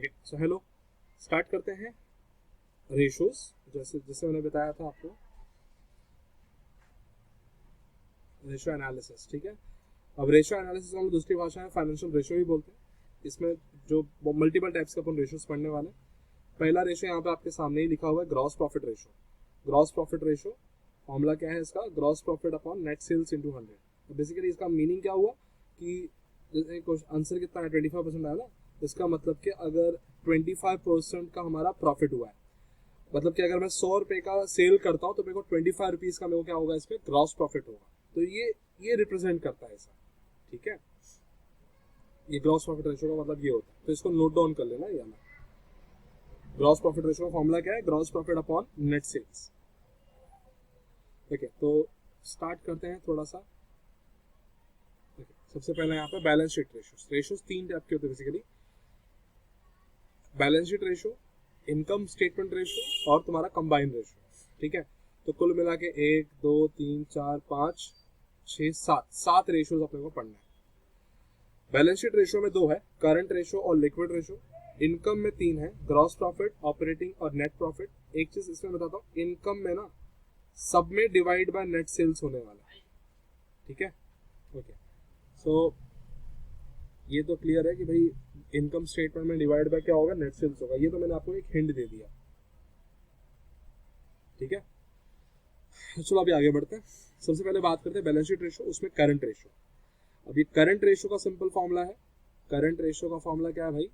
Okay so hello, start करते हैं ratios. जैसे जैसे मैंने बताया था आपको, रेशो एनालिसिस। ठीक है, अब रेशो एनालिसिस हम दूसरी भाषा में फाइनेंशियल रेशो ही बोलते हैं। इसमें जो मल्टीपल टाइप्स के अपन रेशोज पढ़ने वाले हैं। पहला रेशो यहाँ पे आपके सामने ही लिखा हुआ है, gross profit ratio. Gross profit ratio formula क्या है इसका? Gross profit upon net sales into 100। Basically इसका मीनिंग क्या हुआ कि आंसर कितना है, 25% आया ना। इसका मतलब कि अगर 25% का हमारा प्रॉफिट हुआ है, मतलब कि अगर मैं 100 रुपए का सेल करता हूँ तो मेरे को 25 रुपीज का मेरे को क्या होगा, इसमें ग्रॉस प्रॉफिट होगा। तो ये रिप्रेजेंट करता है ऐसा। ठीक है, ये ग्रॉस प्रॉफिट रेशो का मतलब ये होता है। तो इसको नोट डाउन कर लेना। ये ग्रॉस प्रॉफिट रेशो का फॉर्मूला क्या है? Gross profit upon net sales. ठीक है, तो स्टार्ट करते हैं थोड़ा सा। सबसे पहले यहाँ पे balance sheet ratios. Ratios 3 type के होते हैं basically. Balance sheet ratio, income statement ratio और तुम्हारा कंबाइन रेशो। ठीक है, तो कुल मिला के 1 2 3 4 5 6 7 रेशोज अपने को पढ़ना है। बैलेंस शीट रेशो में 2 है, करंट रेशो और लिक्विड रेशो। इनकम में 3 है, ग्रॉस प्रॉफिट, ऑपरेटिंग और नेट प्रॉफिट। एक चीज इसमें बताता हूँ, इनकम में ना सब में डिवाइड बाय नेट सेल्स होने वाला है। ठीक है, ओके। सो ये तो क्लियर है कि भाई इनकम स्टेटमेंट में डिवाइड बाय क्या होगा? नेट सेल्स होगा। ये तो मैंने आपको एक हिंट दे दिया। ठीक है, चलो अभी आगे बढ़ते हैं। सबसे पहले बात करते हैं बैलेंस शीट रेशो, उसमें करंट रेशो। अब ये करंट रेशो का सिंपल फॉर्मूला है। करंट रेशो का फॉर्मूला क्या है भाई?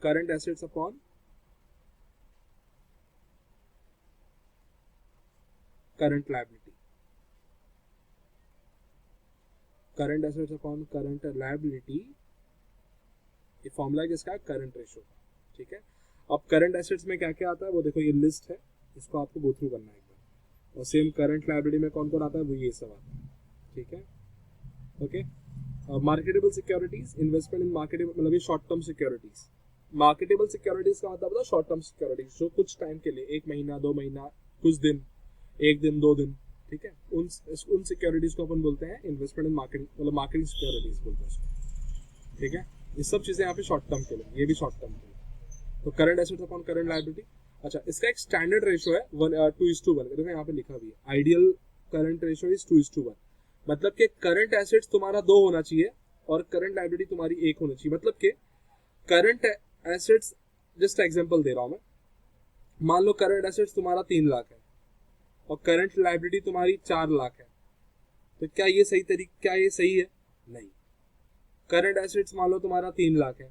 Current assets upon current liability. Current assets upon current liability, ये फॉर्मूला किसका है? करंट रेशो का। ठीक है, अब करंट एसेट्स में क्या क्या आता है वो देखो, ये लिस्ट है, इसको आपको गो थ्रू करना है एक बार। और सेम करंट लायबिलिटी में कौन कौन आता है, वो ये सब आता है। ठीक है, ओके। मार्केटेबल सिक्योरिटीज, इन्वेस्टमेंट इन मार्केटेबल, मतलब ये short term securities. Marketable securities का मतलब होता है शॉर्ट टर्म सिक्योरिटीज, जो कुछ टाइम के लिए, 1 महीना 2 महीना, कुछ दिन, 1 दिन 2 दिन। ठीक है, उन सिक्योरिटीज को अपन बोलते हैं इन्वेस्टमेंट इन मार्केटिंग, मतलब मार्केटिंग सिक्योरिटीज बोलते हैं उसको। ठीक है, ये सब चीजें यहाँ पे शॉर्ट टर्म के लिए, ये भी शॉर्ट टर्म के लिए। तो current assets upon current liability. अच्छा, इसका एक स्टैंडर्ड रेशो है 2:1। देखो यहाँ पे लिखा भी है, आइडियल करंट रेशो इज 2:1। मतलब कि करंट एसेट्स तुम्हारा 2 होना चाहिए और करंट लायबिलिटी तुम्हारी 1 होना चाहिए। मतलब कि करंट एसेट्स, जस्ट एग्जांपल दे रहा हूं मैं, मान लो करंट एसेट्स तुम्हारा 3 लाख है और करंट लायबिलिटी तुम्हारी 4 लाख है। तो क्या ये सही है? नहीं। करंट एसेट्स मान लो तुम्हारा 3 लाख है,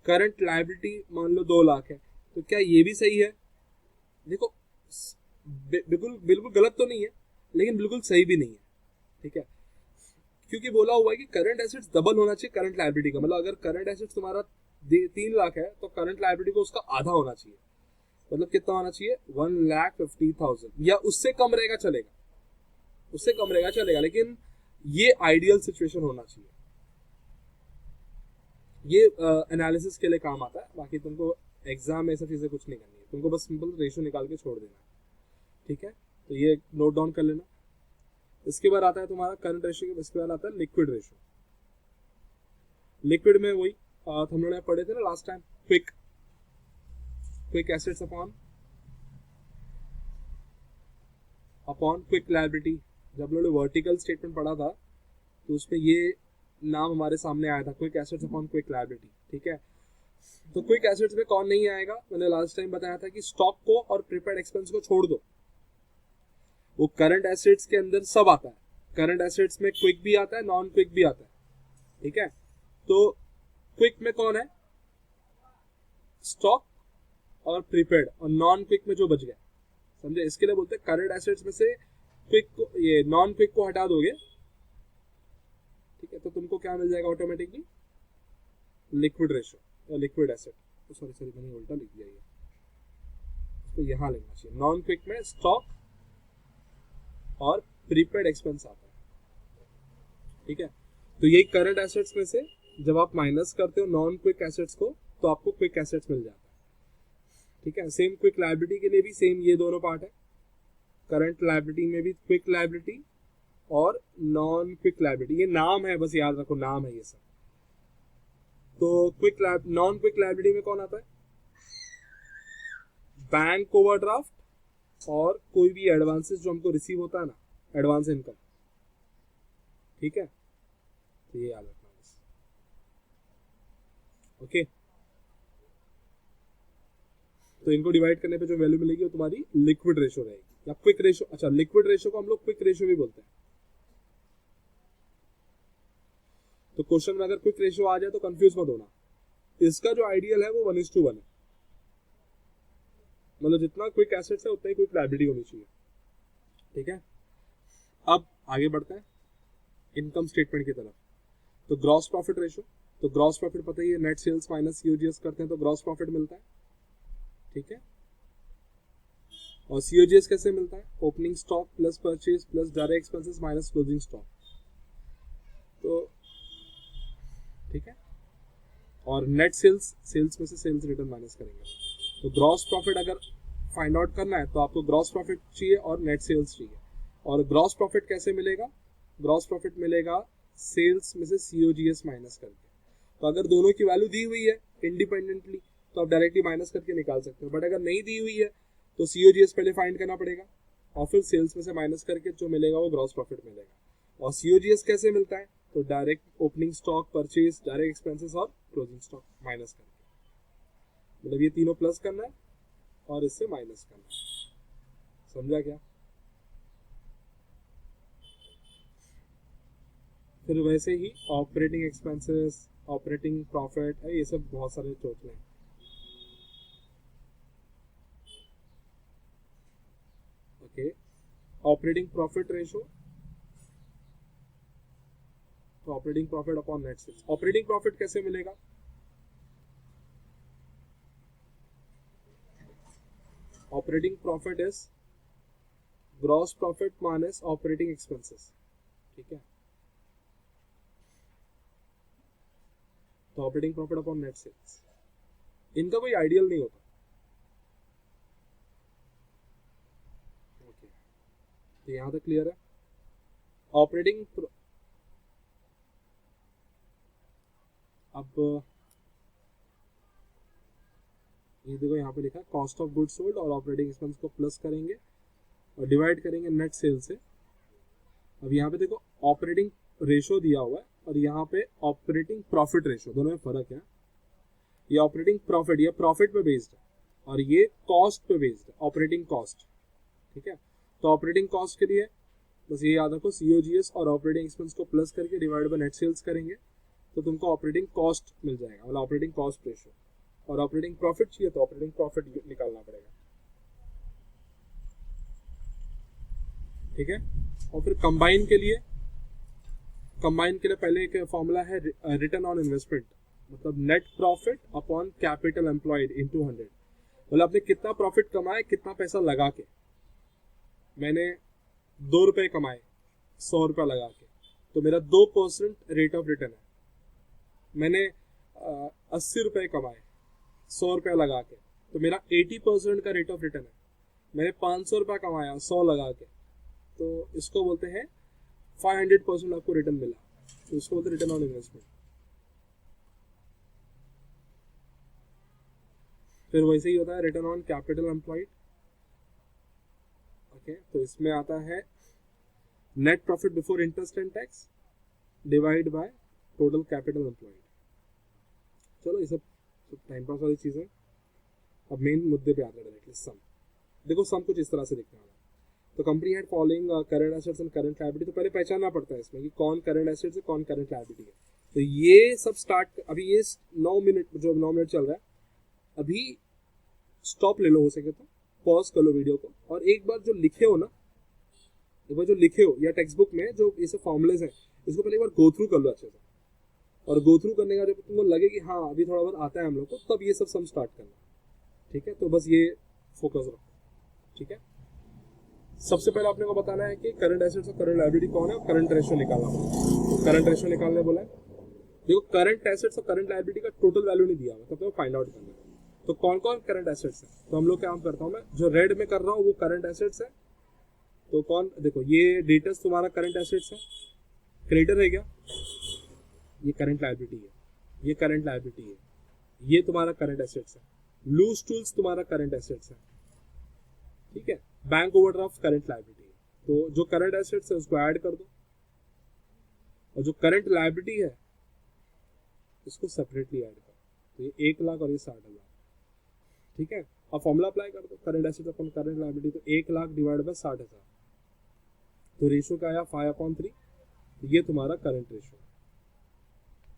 करंट लायबिलिटी मान लो 2 लाख है, तो क्या ये भी सही है? देखो, बिल्कुल बिल्कुल गलत तो नहीं है, लेकिन बिल्कुल सही भी नहीं है। ठीक है, क्योंकि बोला हुआ है कि करंट एसेट्स डबल होना चाहिए करंट लायबिलिटी का। मतलब अगर करंट एसेट्स तुम्हारा 3 लाख है तो करंट लायबिलिटी को उसका आधा होना चाहिए। मतलब कितना होना चाहिए? 1,50,000, या उससे कम रहेगा चलेगा, उससे कम रहेगा चलेगा, लेकिन ये आइडियल सिचुएशन होना चाहिए। ये एनालिसिस के लिए काम आता है, बाकी तुमको एग्जाम में ऐसा चीजें कुछ नहीं करनी है, तुमको बस सिंपल रेशो निकाल के छोड़ देना है। ठीक है, तो ये नोट डाउन कर लेना। इसके बाद आता है तुम्हारा करंट रेशो, इसके बाद आता है लिक्विड रेशो। लिक्विड में वही हम लोग पढ़े थे ना last time, quick assets upon quick liability. जब लोगों ने वर्टिकल स्टेटमेंट पढ़ा था तो उसमें ये नाम हमारे सामने आया था, quick assets upon quick liability. ठीक है, तो क्विक एसेट्स में कौन नहीं आएगा? मैंने लास्ट टाइम बताया था कि स्टॉक को और प्रीपेड एक्सपेंस को छोड़ दो, वो करंट एसेट्स के अंदर सब आता है। करंट एसेट्स में क्विक भी आता है, नॉन क्विक भी आता है। ठीक है, तो क्विक में कौन है? स्टॉक और प्रीपेड, और नॉन क्विक में जो बच गया, समझे? इसके लिए बोलते हैं करंट एसेट्स में से क्विक को, ये नॉन क्विक को हटा दोगे, ठीक है, तो तुमको क्या मिल जाएगा automatically? Liquid ratio, liquid asset. Sorry मैंने उल्टा लिख दिया, ये तो यहाँ लिखना चाहिए। नॉन क्विक में स्टॉक और प्रीपेड एक्सपेंस आता है। ठीक है, तो यही करंट एसेट्स में से जब आप माइनस करते हो नॉन क्विक एसेट्स को, तो आपको क्विक एसेट्स मिल जाता है। ठीक है, सेम क्विक लायबिलिटी के लिए भी सेम ये दोनों पार्ट है। करंट लायबिलिटी में भी क्विक लायबिलिटी और नॉन क्विक लायबिलिटी। ये नाम है, बस याद रखो नाम है ये सब। तो नॉन क्विक लायबिलिटी में कौन आता है? बैंक ओवरड्राफ्ट और कोई भी एडवांसेस जो हमको रिसीव होता है ना, एडवांस इनकम। ठीक है, तो ये याद रखना बस। ओके, तो इनको डिवाइड करने पे जो वैल्यू मिलेगी वो तुम्हारी लिक्विड रेशो रहेगी या क्विक रेशो। अच्छा, लिक्विड रेशो को हम लोग क्विक रेशो भी बोलते हैं। तो क्वेश्चन में अगर क्विक रेशो आ जाए तो कंफ्यूज मत होना, इसका जो आइडियल है वो 1:1 है। मतलब जितना क्विक एसेट्स है उतना ही क्विक लायबिलिटी होनी चाहिए। ठीक है, अब आगे बढ़ते हैं इनकम स्टेटमेंट की तरफ। तो ग्रॉस प्रॉफिट रेशो, तो ग्रॉस प्रॉफिट पता ही है, नेट सेल्स माइनस सीओजीएस करते हैं तो ग्रॉस प्रॉफिट मिलता है। ठीक है, और सीओजीएस कैसे मिलता है? Opening stock plus purchase plus direct expenses minus closing stock. तो ठीक है, और नेट सेल्स में से सेल्स रिटर्न माइनस करेंगे। तो ग्रॉस प्रॉफिट अगर फाइंड आउट करना है तो आपको ग्रॉस प्रॉफिट चाहिए और नेट सेल्स चाहिए। और ग्रॉस प्रॉफिट कैसे मिलेगा? ग्रॉस प्रॉफिट मिलेगा सेल्स में से सीओजीएस माइनस करके। तो अगर दोनों की वैल्यू दी हुई है इंडिपेंडेंटली तो आप डायरेक्टली माइनस करके निकाल सकते हो, बट अगर नहीं दी हुई है तो सीओजीएस पहले फाइंड करना पड़ेगा और फिर सेल्स में से माइनस करके जो मिलेगा वो ग्रॉस प्रॉफिट मिलेगा। और सीओजीएस कैसे मिलता है? तो direct opening stock, purchase, direct expenses और क्लोजिंग स्टॉक माइनस करके। मतलब ये तीनों प्लस करना है और इससे माइनस करना है। समझा क्या? फिर वैसे ही ऑपरेटिंग एक्सपेंसेस, ऑपरेटिंग प्रॉफिट, ये सब बहुत सारे चौथले हैं। ओके, ऑपरेटिंग प्रॉफिट रेशो, तो operating profit upon net sales. Operating profit कैसे मिलेगा? Operating profit is gross profit minus operating expenses. ठीक है, तो operating profit upon net sales, इनका कोई आइडियल नहीं होता। ओके, तो यहां तक क्लियर है। ऑपरेटिंग अब ये देखो यहाँ पे लिखा है कॉस्ट ऑफ गुड्स सोल्ड और ऑपरेटिंग एक्सपेंस को प्लस करेंगे और डिवाइड करेंगे नेट सेल से। अब यहाँ पे देखो ऑपरेटिंग रेशो दिया हुआ है और यहाँ पे ऑपरेटिंग प्रॉफिट रेशो, दोनों में फर्क है। ये ऑपरेटिंग प्रॉफिट, ये प्रॉफिट पे बेस्ड है और ये कॉस्ट पे बेस्ड है, ऑपरेटिंग कॉस्ट। ठीक है, तो ऑपरेटिंग कॉस्ट के लिए बस ये याद रखो सीओजीएस और ऑपरेटिंग एक्सपेंस को प्लस करके डिवाइड बाय नेट सेल्स करेंगे तो तुमको ऑपरेटिंग कॉस्ट मिल जाएगा, मतलब ऑपरेटिंग कॉस्ट रेशो। और ऑपरेटिंग प्रॉफिट चाहिए तो ऑपरेटिंग प्रॉफिट निकालना पड़ेगा। ठीक है, और फिर कंबाइन के लिए पहले एक फॉर्मूला है रिटर्न ऑन इन्वेस्टमेंट, मतलब net profit upon capital employed into 100। मतलब आपने कितना प्रॉफिट कमाया, कितना पैसा लगा के। मैंने 2 रुपए कमाए 100 रुपया लगा के, तो मेरा 2% रेट ऑफ रिटर्न है। मैंने 80 रुपए कमाए 100 रुपया लगा के, तो मेरा 80% का रेट ऑफ रिटर्न है। मैंने 500 रुपया कमाया 100 लगा के, तो इसको बोलते हैं 500% आपको रिटर्न मिला, तो इसको बोलते हैं रिटर्न ऑन इन्वेस्टमेंट। फिर वैसे ही होता है return on capital employed. Okay, तो इसमें आता है net profit before interest and tax divide by total capital employed. चलो ये सब टाइम पास वाली चीजें। अब मेन मुद्दे पे आते हैं डायरेक्टली। सम देखो, सम कुछ इस तरह से दिखने वाला है। तो company had following current assets and current liability. तो पहले पहचानना पड़ता है इसमें कि कौन करंट एसेट्स है कौन करंट लायबिलिटी है। तो ये सब स्टार्ट, अभी ये 9 मिनट चल रहा है, अभी स्टॉप ले लो, हो सके तो पॉज कर लो वीडियो को और एक बार जो लिखे हो ना, एक बार जो लिखे हो या टेक्स्ट बुक में जो ये सब फॉर्मुलेज है इसको पहले एक बार गो थ्रू कर लो अच्छे से। और गो थ्रू करने का जब तुमको लगे कि हाँ अभी थोड़ा बहुत आता है हम लोग को, तब ये सब सम स्टार्ट करना। ठीक है, तो बस ये फोकस रखो। ठीक है, सबसे पहले आपने को बताना है कि करंट एसेट्स और करंट लायबिलिटी कौन है और करंट रेशियो निकालना। तो करंट रेशियो निकालने बोला है। देखो, करंट एसेट्स और करंट लायबिलिटी का टोटल वैल्यू नहीं दिया हुआ, तब तो फाइंड आउट करना है। तो कौन कौन करंट एसेट्स है, तो हम लोग क्या करता हूँ मैं, जो रेड में कर रहा हूँ वो करंट एसेट्स है तो कौन, देखो ये डेटर्स तुम्हारा करंट एसेट्स है, क्रेडिटर है क्या, ये करंट लायबिलिटी है, ये करंट लायबिलिटी है, ये तुम्हारा करंट एसेट्स है, लूज टूल्स तुम्हारा करंट एसेट्स है, ठीक है, बैंक ओवरड्राफ्ट करंट लायबिलिटी है। तो जो करंट एसेट्स है उसको ऐड कर दो, और जो करंट लायबिलिटी है इसको सेपरेटली ऐड करो। तो ये 1 लाख और ये 60,000, ठीक है। अब फॉर्मूला अप्लाई कर दो, करंट एसेट अपन करंट लायबिलिटी, तो 1 लाख डिवाइड बाय 60,000, तो रेशो क्या आया 5/3, ये तुम्हारा करंट रेशो,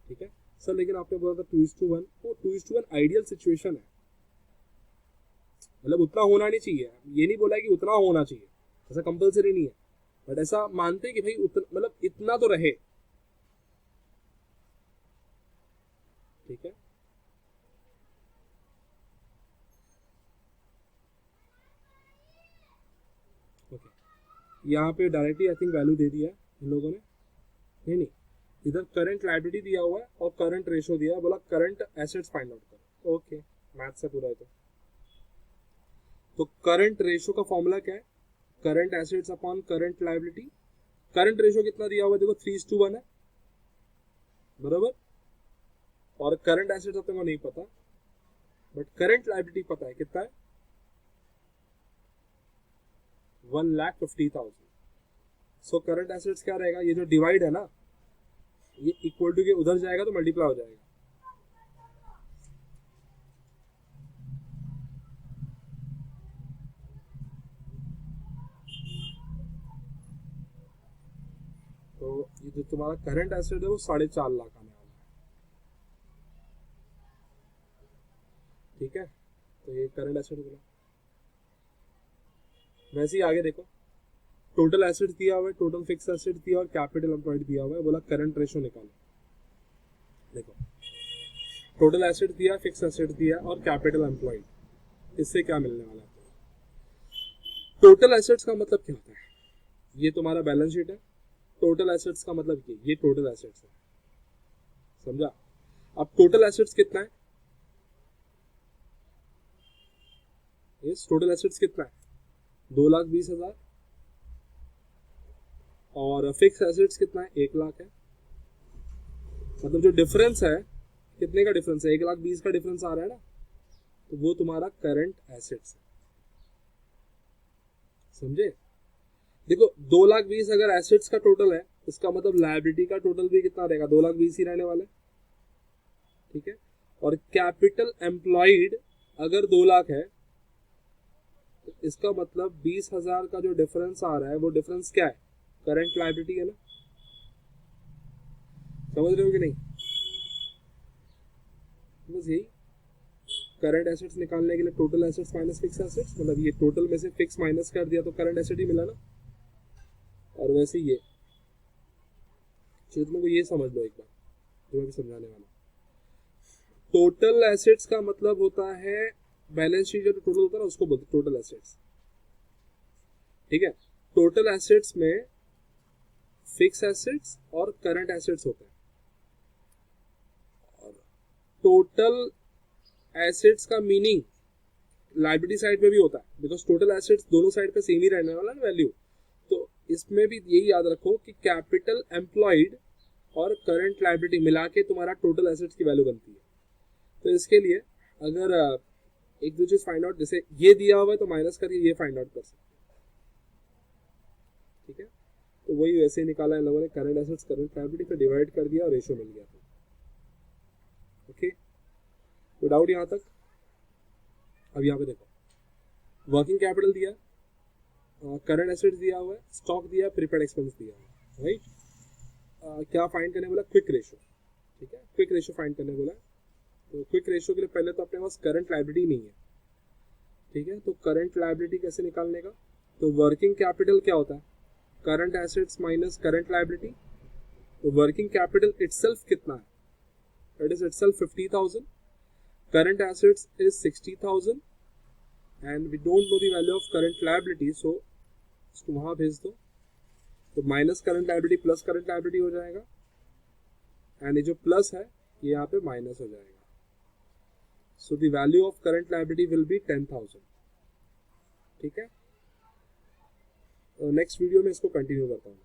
ठीक है सर। लेकिन आपने बोला था 2:1, वो 2:1 आइडियल सिचुएशन है, मतलब उतना होना नहीं चाहिए, ये नहीं बोला है कि उतना होना चाहिए, ऐसा कंपलसरी नहीं है, बट ऐसा मानते हैं कि भाई उतना, मतलब इतना तो रहे, ठीक है। ओके, यहाँ पे डायरेक्टली आई थिंक वैल्यू दे दिया है इन लोगों ने, नहीं, इधर करंट लायबिलिटी दिया हुआ है और करंट रेशो दिया है, बोला करंट एसेट्स फाइंड आउट करो। ओके, मैथ से पूरा है तो करंट रेशो का फॉर्मूला क्या है, current assets upon current liability. Current ratio कितना दिया हुआ है, देखो 3:1 है, बराबर, और करंट एसेट्स अपने को नहीं पता, बट करंट लायबिलिटी पता है, कितना है 1,50,000। सो करंट एसेट्स क्या रहेगा, ये जो डिवाइड है ना, ये इक्वल टू के उधर जाएगा तो मल्टीप्लाई हो जाएगा, तो ये जो तुम्हारा करंट एसेट है वो 4.5 लाख आने वाला है, ठीक है। तो ये करंट एसेट बोला। वैसे ही आगे देखो, टोटल एसेट दिया हुआ है, टोटल फिक्स एसेट दिया और कैपिटल एम्प्लॉयड दिया हुआ है, बोला करंट रेशो निकालो। देखो टोटल एसेट दिया, फिक्स एसेट दिया और कैपिटल एम्प्लॉयड, इससे क्या मिलने वाला है। टोटल एसेट्स का मतलब क्या होता है, ये तुम्हारा बैलेंस शीट है, टोटल एसेट्स का मतलब ये टोटल एसेट्स है, समझा। अब टोटल एसेट्स कितना है, टोटल एसेट्स कितना है 2,20,000, और फिक्स एसेट्स कितना है 1 लाख है, मतलब जो डिफरेंस है, कितने का डिफरेंस है, 1,20,000 का डिफरेंस आ रहा है ना, तो वो तुम्हारा करंट एसेट्स है, समझे। देखो 2,20,000 अगर एसेट्स का टोटल है, इसका मतलब लायबिलिटी का टोटल भी कितना रहेगा 2,20,000 ही रहने वाला है, ठीक है। और कैपिटल एम्प्लॉयड अगर 2 लाख है, तो इसका मतलब 20,000 का जो डिफरेंस आ रहा है वो डिफरेंस क्या है, करंट लायबिलिटी है ना, समझ रहे हो कि नहीं। बस यही करंट एसेट्स निकालने के लिए total assets minus fix assets, मतलब ये टोटल में से फिक्स माइनस कर दिया तो करंट एसेट ही मिला ना। और वैसे ये तुमको ये समझ लो एक बार, जो मैं समझाने वाला, टोटल एसेट्स का मतलब होता है बैलेंस शीट जो टोटल होता है ना उसको बोलते हैं टोटल एसेट्स, ठीक है। टोटल एसेट्स में फिक्स एसेट्स और करंट एसेट्स होते हैं, और टोटल एसेट्स का मीनिंग लायबिलिटी साइड पे भी होता है, बिकॉज टोटल एसेट्स दोनों साइड पे सेम ही रहने वाला है वैल्यू। तो इसमें भी यही याद रखो कि कैपिटल एम्प्लॉयड और करंट लायबिलिटी मिला के तुम्हारा टोटल एसेट्स की वैल्यू बनती है। तो इसके लिए अगर एक दो चीज फाइंड आउट, जैसे ये दिया हुआ है तो माइनस करके ये फाइंड आउट कर सकते, ठीक है। तो वही वैसे ही निकाला इन लोगों ने, करंट एसेट्स करंट लायबिलिटी पे डिवाइड कर दिया और रेशियो मिल गया। ओके, तो डाउट यहाँ तक। अब यहाँ पे देखो, वर्किंग कैपिटल दिया, करंट एसेट्स दिया हुआ है, स्टॉक दिया, प्रीपेड एक्सपेंस दिया हुआ है, राइट। क्या फाइंड करने बोला, क्विक रेशो, ठीक है, क्विक रेशो फाइंड करने बोला। तो क्विक रेशो के लिए पहले तो अपने पास करंट लायबिलिटी नहीं है, ठीक है। तो करंट लायबिलिटी कैसे निकालने का, तो वर्किंग कैपिटल क्या होता है, current assets minus current liability. तो वर्किंग कैपिटल इटसेल्फ कितना है, it is itself 50,000, current assets is 60,000 and we don't know the value of current liability, so इसको वहां भेज दो। तो minus current liability plus current liability हो जाएगा, एंड ये जो प्लस है ये यहाँ पे माइनस हो जाएगा। So the value of current liability will be 10,000, ठीक है। नेक्स्ट वीडियो में इसको कंटिन्यू करता हूँ।